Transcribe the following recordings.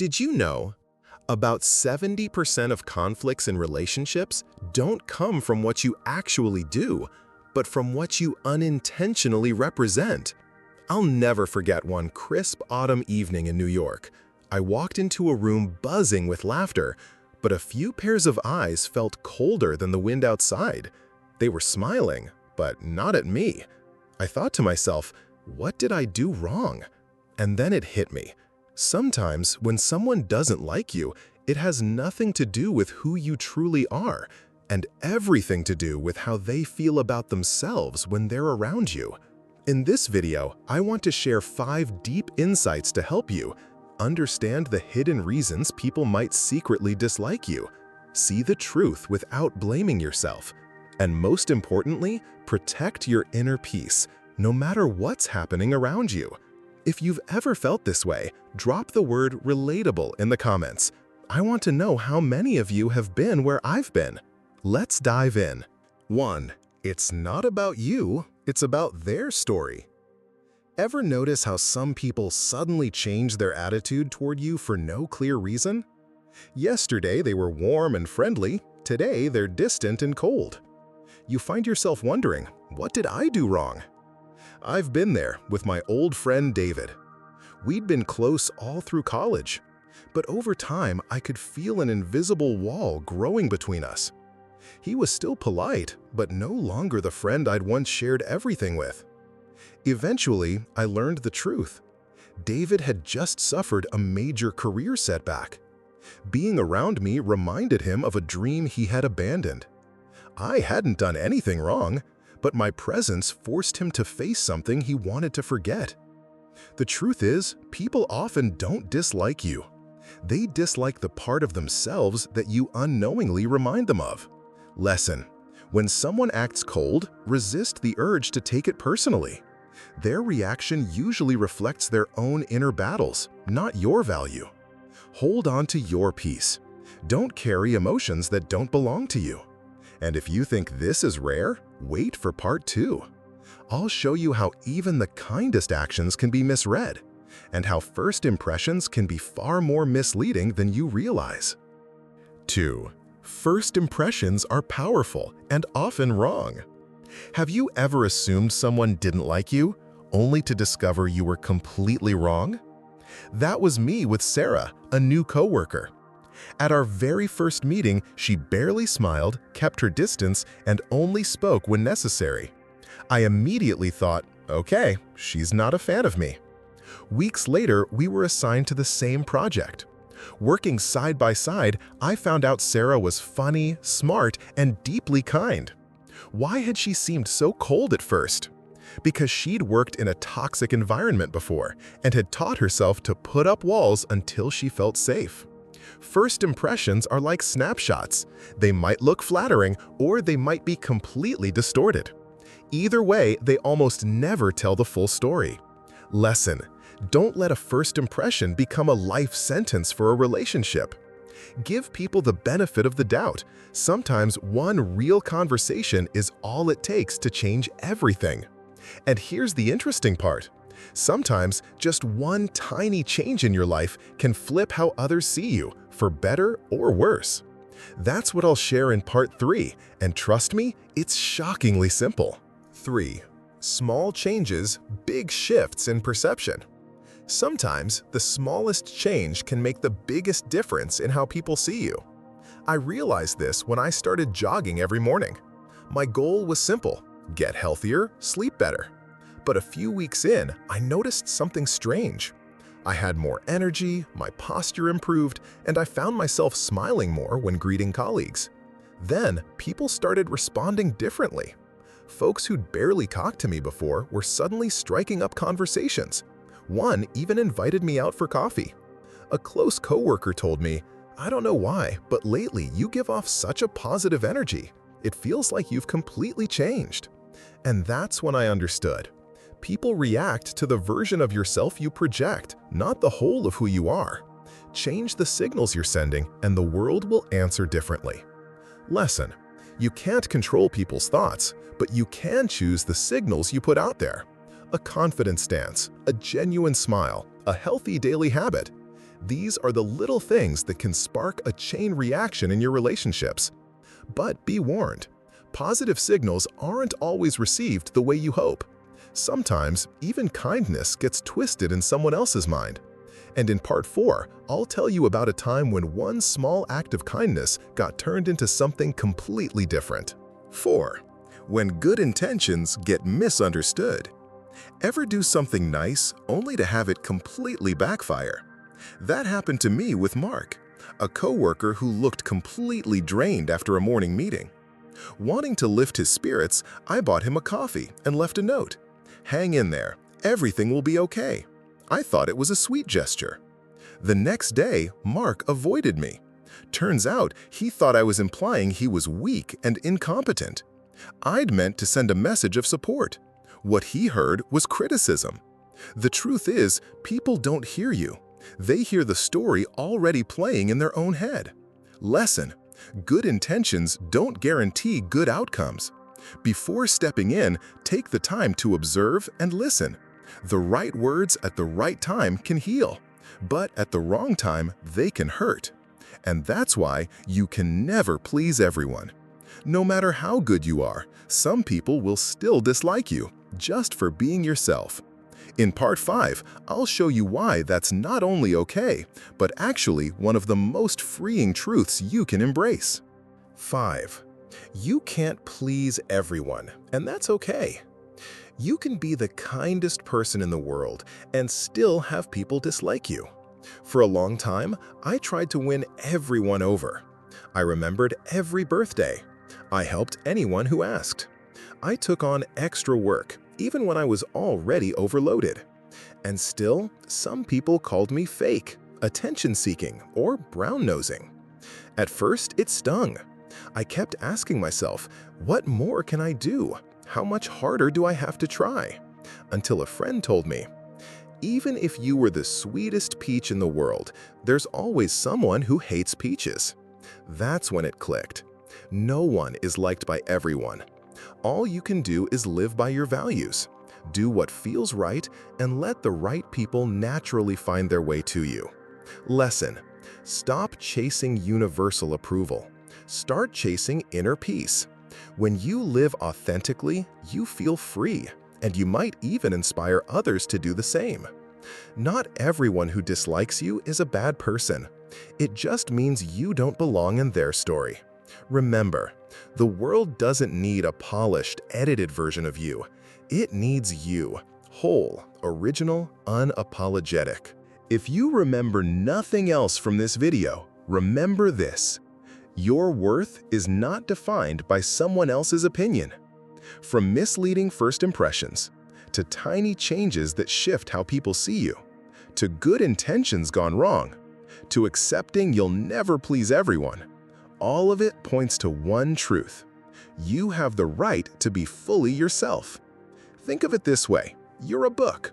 Did you know about 70% of conflicts in relationships don't come from what you actually do, but from what you unintentionally represent? I'll never forget one crisp autumn evening in New York. I walked into a room buzzing with laughter, but a few pairs of eyes felt colder than the wind outside. They were smiling, but not at me. I thought to myself, what did I do wrong? And then it hit me. Sometimes when someone doesn't like you, it has nothing to do with who you truly are, and everything to do with how they feel about themselves when they're around you. In this video, I want to share 5 deep insights to help you understand the hidden reasons people might secretly dislike you, see the truth without blaming yourself, and most importantly, protect your inner peace, no matter what's happening around you. If you've ever felt this way, drop the word relatable in the comments. I want to know how many of you have been where I've been. Let's dive in. 1. It's not about you, it's about their story. Ever notice how some people suddenly change their attitude toward you for no clear reason? Yesterday they were warm and friendly, today they're distant and cold. You find yourself wondering, what did I do wrong? I've been there with my old friend David. We'd been close all through college, but over time I could feel an invisible wall growing between us. He was still polite, but no longer the friend I'd once shared everything with. Eventually, I learned the truth. David had just suffered a major career setback. Being around me reminded him of a dream he had abandoned. I hadn't done anything wrong, but my presence forced him to face something he wanted to forget. The truth is, people often don't dislike you. They dislike the part of themselves that you unknowingly remind them of. Lesson: when someone acts cold, resist the urge to take it personally. Their reaction usually reflects their own inner battles, not your value. Hold on to your peace. Don't carry emotions that don't belong to you. And if you think this is rare, wait for part 2. I'll show you how even the kindest actions can be misread, and how first impressions can be far more misleading than you realize. 2. First impressions are powerful and often wrong. Have you ever assumed someone didn't like you, only to discover you were completely wrong? That was me with Sarah, a new coworker. At our very first meeting, she barely smiled, kept her distance, and only spoke when necessary. I immediately thought, okay, she's not a fan of me. Weeks later, we were assigned to the same project. Working side by side, I found out Sarah was funny, smart, and deeply kind. Why had she seemed so cold at first? Because she'd worked in a toxic environment before and had taught herself to put up walls until she felt safe. First impressions are like snapshots. They might look flattering, or they might be completely distorted. Either way, they almost never tell the full story. Lesson: don't let a first impression become a life sentence for a relationship. Give people the benefit of the doubt. Sometimes one real conversation is all it takes to change everything. And here's the interesting part. Sometimes just one tiny change in your life can flip how others see you, for better or worse. That's what I'll share in part 3, and trust me, it's shockingly simple. 3. Small changes, big shifts in perception. Sometimes the smallest change can make the biggest difference in how people see you. I realized this when I started jogging every morning. My goal was simple: get healthier, sleep better. But a few weeks in, I noticed something strange. I had more energy, my posture improved, and I found myself smiling more when greeting colleagues. Then, people started responding differently. Folks who'd barely talked to me before were suddenly striking up conversations. One even invited me out for coffee. A close coworker told me, "I don't know why, but lately you give off such a positive energy. It feels like you've completely changed." And that's when I understood. People react to the version of yourself you project, not the whole of who you are. Change the signals you're sending, and the world will answer differently. Lesson: you can't control people's thoughts, but you can choose the signals you put out there. A confident stance, a genuine smile, a healthy daily habit. These are the little things that can spark a chain reaction in your relationships. But be warned, positive signals aren't always received the way you hope. Sometimes, even kindness gets twisted in someone else's mind. And in part 4, I'll tell you about a time when one small act of kindness got turned into something completely different. 4. When good intentions get misunderstood. Ever do something nice only to have it completely backfire? That happened to me with Mark, a coworker who looked completely drained after a morning meeting. Wanting to lift his spirits, I bought him a coffee and left a note. "Hang in there, everything will be okay." I thought it was a sweet gesture. The next day, Mark avoided me. Turns out he thought I was implying he was weak and incompetent. I'd meant to send a message of support. What he heard was criticism. The truth is, people don't hear you. They hear the story already playing in their own head. Lesson: good intentions don't guarantee good outcomes. Before stepping in, take the time to observe and listen. The right words at the right time can heal, but at the wrong time, they can hurt. And that's why you can never please everyone. No matter how good you are, some people will still dislike you, just for being yourself. In part 5, I'll show you why that's not only okay, but actually one of the most freeing truths you can embrace. 5. You can't please everyone, and that's okay. You can be the kindest person in the world and still have people dislike you. For a long time, I tried to win everyone over. I remembered every birthday. I helped anyone who asked. I took on extra work, even when I was already overloaded. And still, some people called me fake, attention-seeking, or brown-nosing. At first, it stung. I kept asking myself, what more can I do? How much harder do I have to try? Until a friend told me, even if you were the sweetest peach in the world, there's always someone who hates peaches. That's when it clicked. No one is liked by everyone. All you can do is live by your values. Do what feels right and let the right people naturally find their way to you. Lesson: stop chasing universal approval. Start chasing inner peace. When you live authentically, you feel free, and you might even inspire others to do the same. Not everyone who dislikes you is a bad person. It just means you don't belong in their story. Remember, the world doesn't need a polished, edited version of you. It needs you, whole, original, unapologetic. If you remember nothing else from this video, remember this: your worth is not defined by someone else's opinion. From misleading first impressions, to tiny changes that shift how people see you, to good intentions gone wrong, to accepting you'll never please everyone, all of it points to one truth: you have the right to be fully yourself. Think of it this way: you're a book.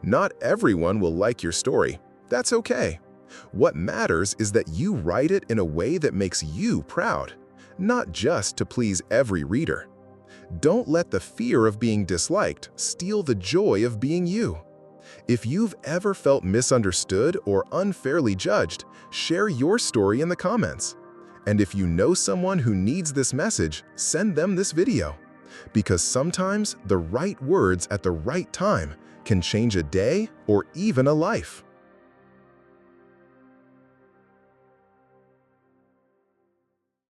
Not everyone will like your story. That's okay. What matters is that you write it in a way that makes you proud, not just to please every reader. Don't let the fear of being disliked steal the joy of being you. If you've ever felt misunderstood or unfairly judged, share your story in the comments. And if you know someone who needs this message, send them this video. Because sometimes the right words at the right time can change a day or even a life.